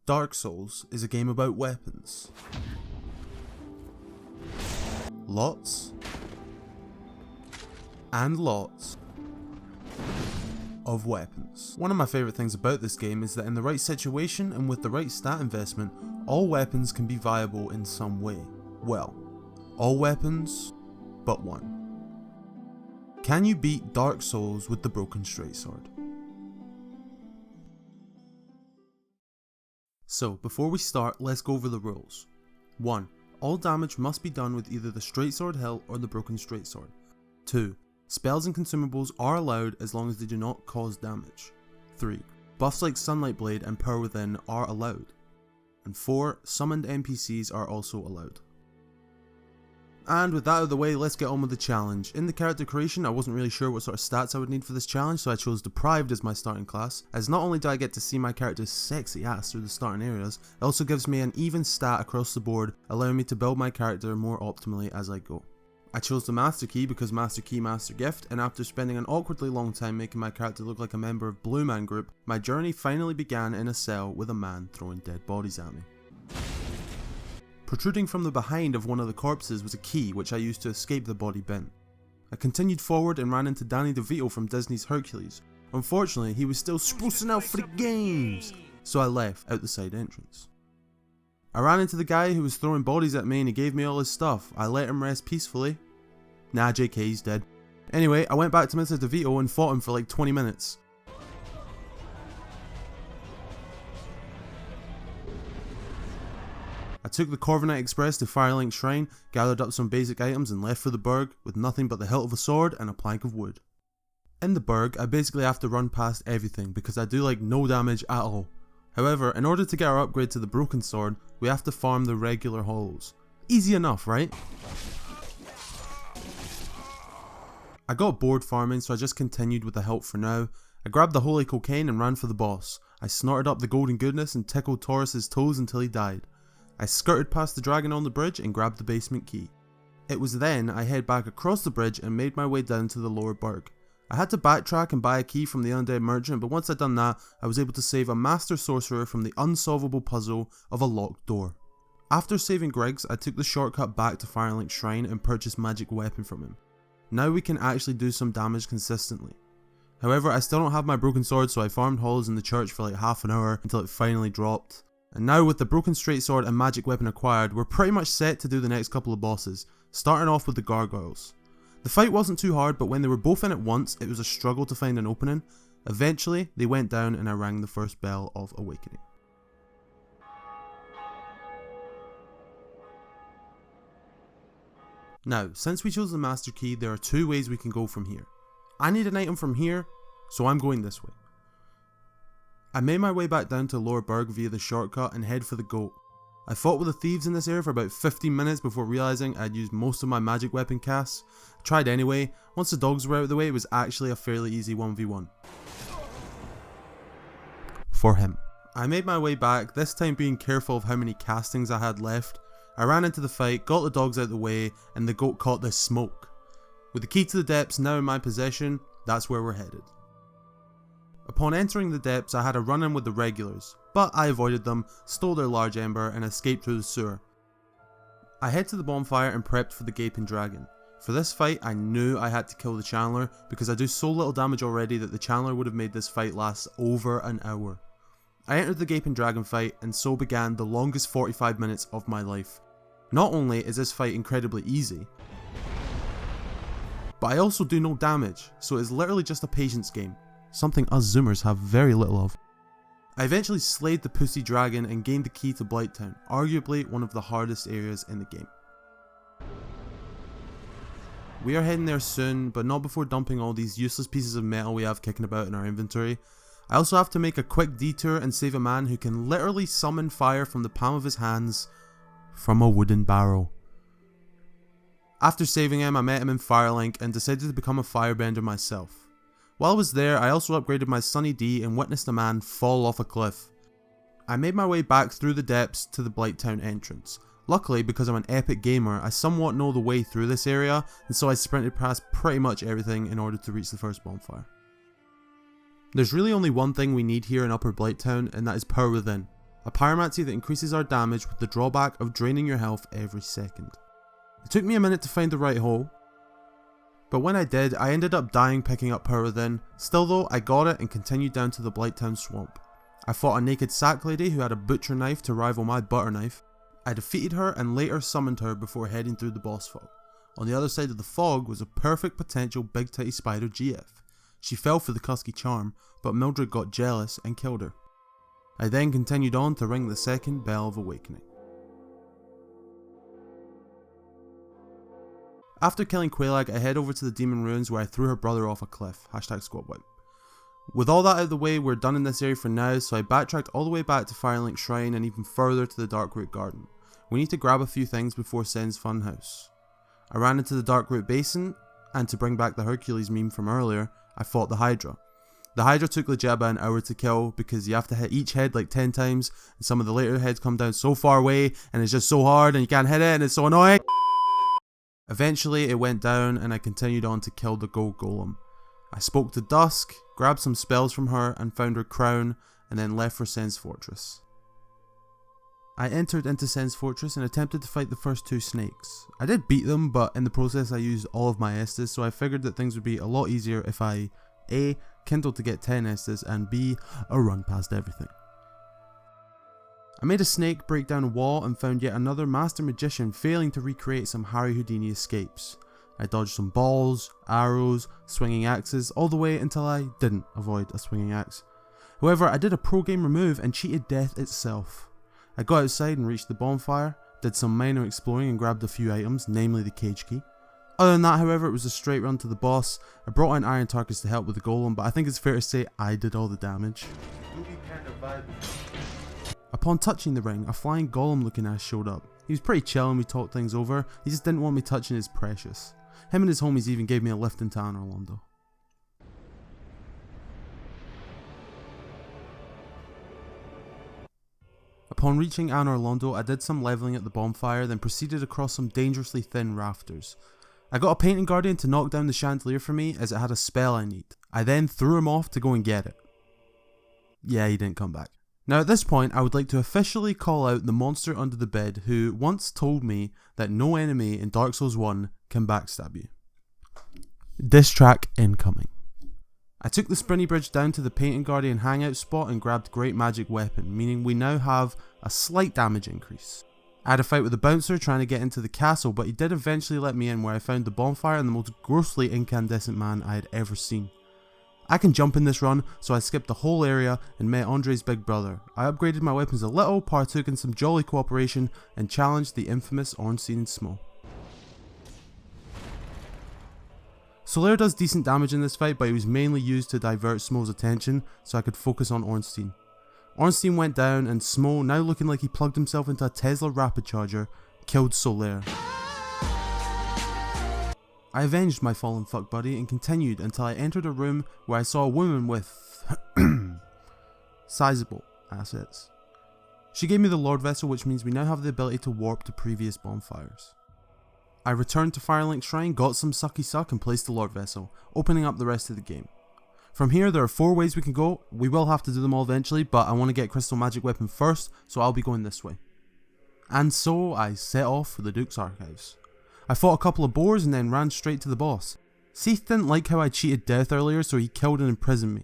Dark Souls is a game about weapons. Lots and lots of weapons. One of my favourite things about this game is that in the right situation and with the right stat investment, all weapons can be viable in some way. Well, all weapons but one. Can you beat Dark Souls with the broken straight sword? So, before we start, let's go over the rules. 1. All damage must be done with either the straight sword hilt or the broken straight sword. 2. Spells and consumables are allowed as long as they do not cause damage. 3. Buffs like Sunlight Blade and Power Within are allowed. And 4. Summoned NPCs are also allowed. And with that out of the way, let's get on with the challenge. In the character creation, I wasn't really sure what sort of stats I would need for this challenge, so I chose Deprived as my starting class, as not only do I get to see my character's sexy ass through the starting areas, it also gives me an even stat across the board, allowing me to build my character more optimally as I go. I chose the Master Key because Master Key, Master Gift, and after spending an awkwardly long time making my character look like a member of Blue Man Group, my journey finally began in a cell with a man throwing dead bodies at me. Protruding from the behind of one of the corpses was a key which I used to escape the body bin. I continued forward and ran into Danny DeVito from Disney's Hercules. Unfortunately, he was still sprucing out for the games, so I left out the side entrance. I ran into the guy who was throwing bodies at me and he gave me all his stuff. I let him rest peacefully. Nah, JK, he's dead. Anyway, I went back to Mr. DeVito and fought him for like 20 minutes. I took the Corviknight Express to Firelink Shrine, gathered up some basic items and left for the burg with nothing but the hilt of a sword and a plank of wood. In the burg, I basically have to run past everything because I do like no damage at all. However, in order to get our upgrade to the broken sword, we have to farm the regular hollows. Easy enough, right? I got bored farming, so I just continued with the hilt for now. I grabbed the holy cocaine and ran for the boss. I snorted up the golden goodness and tickled Taurus's toes until he died. I skirted past the dragon on the bridge and grabbed the basement key. It was then I head back across the bridge and made my way down to the lower burg. I had to backtrack and buy a key from the undead merchant, but once I'd done that, I was able to save a master sorcerer from the unsolvable puzzle of a locked door. After saving Griggs, I took the shortcut back to Firelink Shrine and purchased magic weapon from him. Now we can actually do some damage consistently. However, I still don't have my broken sword, so I farmed hollows in the church for like half an hour until it finally dropped. And now with the broken straight sword and magic weapon acquired, we're pretty much set to do the next couple of bosses, starting off with the gargoyles. The fight wasn't too hard, but when they were both in at once, it was a struggle to find an opening. Eventually, they went down and I rang the first bell of awakening. Now, since we chose the Master Key, there are two ways we can go from here. I need an item from here, so I'm going this way. I made my way back down to Lower Burg via the shortcut and head for the goat. I fought with the thieves in this area for about 15 minutes before realising I'd used most of my magic weapon casts. I tried anyway. Once the dogs were out of the way, it was actually a fairly easy 1v1. For him. I made my way back, this time being careful of how many castings I had left. I ran into the fight, got the dogs out of the way, and the goat caught the smoke. With the key to the depths now in my possession, that's where we're headed. Upon entering the depths, I had a run-in with the regulars, but I avoided them, stole their large ember, and escaped through the sewer. I head to the bonfire and prepped for the gaping dragon. For this fight, I knew I had to kill the channeler, because I do so little damage already that the channeler would have made this fight last over an hour. I entered the gaping dragon fight, and so began the longest 45 minutes of my life. Not only is this fight incredibly easy, but I also do no damage, so it's literally just a patience game. Something us Zoomers have very little of. I eventually slayed the pussy dragon and gained the key to Blighttown, arguably one of the hardest areas in the game. We are heading there soon, but not before dumping all these useless pieces of metal we have kicking about in our inventory. I also have to make a quick detour and save a man who can literally summon fire from the palm of his hands from a wooden barrel. After saving him, I met him in Firelink and decided to become a firebender myself. While I was there, I also upgraded my Sunny D and witnessed a man fall off a cliff. I made my way back through the depths to the Blighttown entrance. Luckily, because I'm an epic gamer, I somewhat know the way through this area, and so I sprinted past pretty much everything in order to reach the first bonfire. There's really only one thing we need here in Upper Blighttown, and that is Power Within. a pyromancy that increases our damage with the drawback of draining your health every second. It took me a minute to find the right hole, but when I did, I ended up dying picking up power within. Still though, I got it and continued down to the Blighttown swamp. I fought a naked sack lady who had a butcher knife to rival my butter knife. I defeated her and later summoned her before heading through the boss fog. On the other side of the fog was a perfect potential big titty spider GF. She fell for the Cusky charm, but Mildred got jealous and killed her. I then continued on to ring the second bell of awakening. After killing Quelaag, I head over to the demon ruins where I threw her brother off a cliff. #squad wipe. With all that out of the way, we're done in this area for now, so I backtracked all the way back to Firelink Shrine and even further to the Darkroot Garden. We need to grab a few things before Sen's Funhouse. I ran into the Darkroot Basin, and to bring back the Hercules meme from earlier, I fought the Hydra. The Hydra took legit about an hour to kill because you have to hit each head like 10 times, and some of the later heads come down so far away and it's just so hard and you can't hit it and it's so annoying. Eventually it went down and I continued on to kill the gold golem. I spoke to Dusk, grabbed some spells from her and found her crown, and then left for Sen's Fortress. I entered into Sen's Fortress and attempted to fight the first two snakes. I did beat them, but in the process I used all of my Estus, so I figured that things would be a lot easier if I A. kindled to get 10 Estus and B. run past everything. I made a snake break down a wall and found yet another master magician failing to recreate some Harry Houdini escapes. I dodged some balls, arrows, swinging axes, all the way until I didn't avoid a swinging axe. However, I did a pro gamer move and cheated death itself. I got outside and reached the bonfire, did some minor exploring and grabbed a few items, namely the cage key. Other than that, however, it was a straight run to the boss. I brought in Iron Tarkus to help with the golem, but I think it's fair to say I did all the damage. Upon touching the ring, a flying golem looking ass showed up. He was pretty chill and we talked things over, he just didn't want me touching his precious. Him and his homies even gave me a lift into Anorondo. Upon reaching Anorondo, I did some leveling at the bonfire, then proceeded across some dangerously thin rafters. I got a painting guardian to knock down the chandelier for me as it had a spell I need. I then threw him off to go and get it. Yeah, he didn't come back. Now at this point, I would like to officially call out the monster under the bed who once told me that no enemy in Dark Souls 1 can backstab you. Diss track incoming. I took the sprinty bridge down to the Painting Guardian hangout spot and grabbed Great Magic Weapon, meaning we now have a slight damage increase. I had a fight with the bouncer trying to get into the castle, but he did eventually let me in where I found the bonfire and the most grossly incandescent man I had ever seen. I can jump in this run, so I skipped the whole area and met Andre's big brother. I upgraded my weapons a little, partook in some jolly cooperation, and challenged the infamous Ornstein Smo. Solaire does decent damage in this fight, but he was mainly used to divert Smo's attention, so I could focus on Ornstein. Ornstein went down, and Smo, now looking like he plugged himself into a Tesla rapid charger, killed Solaire. I avenged my fallen fuck buddy and continued until I entered a room where I saw a woman with sizable assets. She gave me the Lord Vessel, which means we now have the ability to warp to previous bonfires. I returned to Firelink Shrine, got some sucky suck and placed the Lord Vessel, opening up the rest of the game. From here there are 4 ways we can go. We will have to do them all eventually, but I want to get Crystal Magic Weapon first, so I'll be going this way. And so I set off for the Duke's Archives. I fought a couple of boars and then ran straight to the boss. Seath didn't like how I cheated death earlier, so he killed and imprisoned me.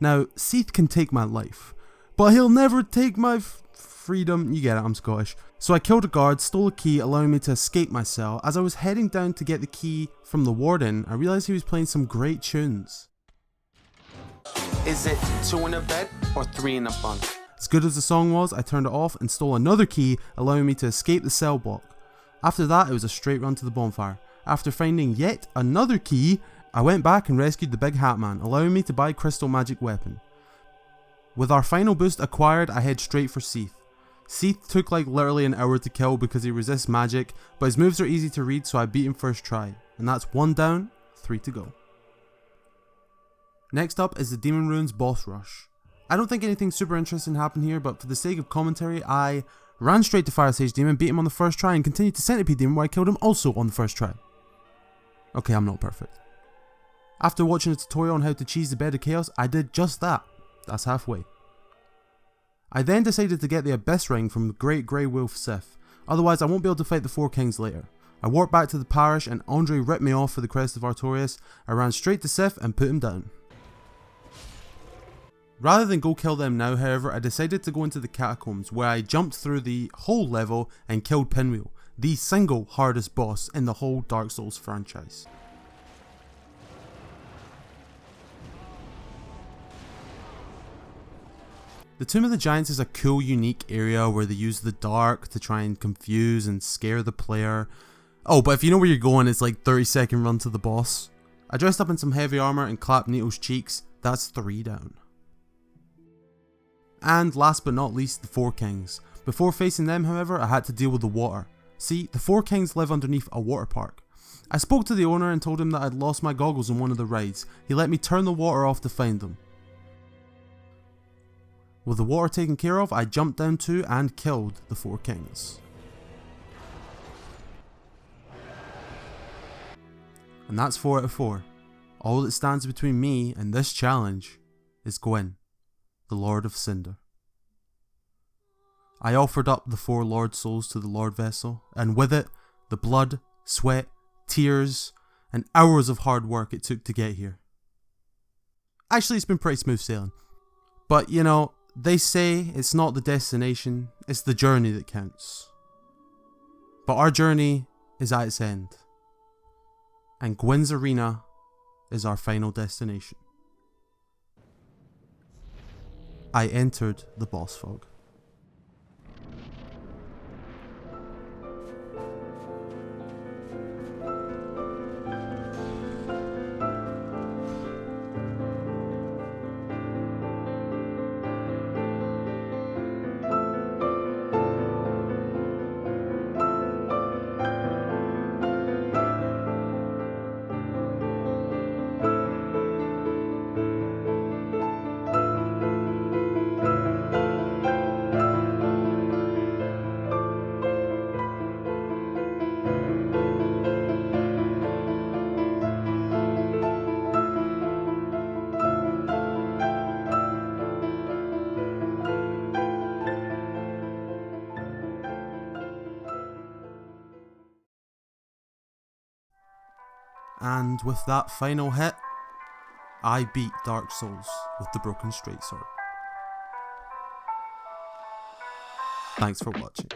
Now, Seath can take my life, but he'll never take my freedom. You get it, I'm Scottish. So I killed a guard, stole a key, allowing me to escape my cell. As I was heading down to get the key from the warden, I realised he was playing some great tunes. Is it 2 in a bed or 3 in a bunk? As good as the song was, I turned it off and stole another key, allowing me to escape the cell block. After that, it was a straight run to the bonfire. After finding yet another key, I went back and rescued the Big Hat Man, allowing me to buy Crystal Magic Weapon. With our final boost acquired, I head straight for Seath. Seath took like literally an hour to kill because he resists magic, but his moves are easy to read, so I beat him first try. And that's 1 down, 3 to go. Next up is the Demon Ruins boss rush. I don't think anything super interesting happened here, but for the sake of commentary, I ran straight to Fire Sage Demon, beat him on the first try, and continued to Centipede Demon where I killed him also on the first try. Okay, I'm not perfect. After watching a tutorial on how to cheese the bed of chaos, I did just that. That's halfway. I then decided to get the Abyss Ring from the Great Grey Wolf Sith, otherwise I won't be able to fight the Four Kings later. I walked back to the parish and Andre ripped me off for the Crest of Artorias. I ran straight to Sith and put him down. Rather than go kill them now, however, I decided to go into the catacombs where I jumped through the whole level and killed Pinwheel, the single hardest boss in the whole Dark Souls franchise. The Tomb of the Giants is a cool, unique area where they use the dark to try and confuse and scare the player. Oh, but if you know where you're going, it's like 30-second run to the boss. I dressed up in some heavy armor and clapped Nito's cheeks. That's 3 down. And last but not least, the Four Kings. Before facing them, however, I had to deal with the water. See, the Four Kings live underneath a water park. I spoke to the owner and told him that I'd lost my goggles on one of the rides. He let me turn the water off to find them. With the water taken care of, I jumped down to and killed the Four Kings. And that's 4 out of 4. All that stands between me and this challenge is Gwyn, the Lord of Cinder. I offered up the 4 Lord Souls to the Lord Vessel, and with it, the blood, sweat, tears, and hours of hard work it took to get here. Actually, it's been pretty smooth sailing. But you know, they say it's not the destination, it's the journey that counts. But our journey is at its end. And Gwyn's Arena is our final destination. I entered the boss fog. And with that final hit, I beat Dark Souls with the Broken Straightsword. Thanks for watching.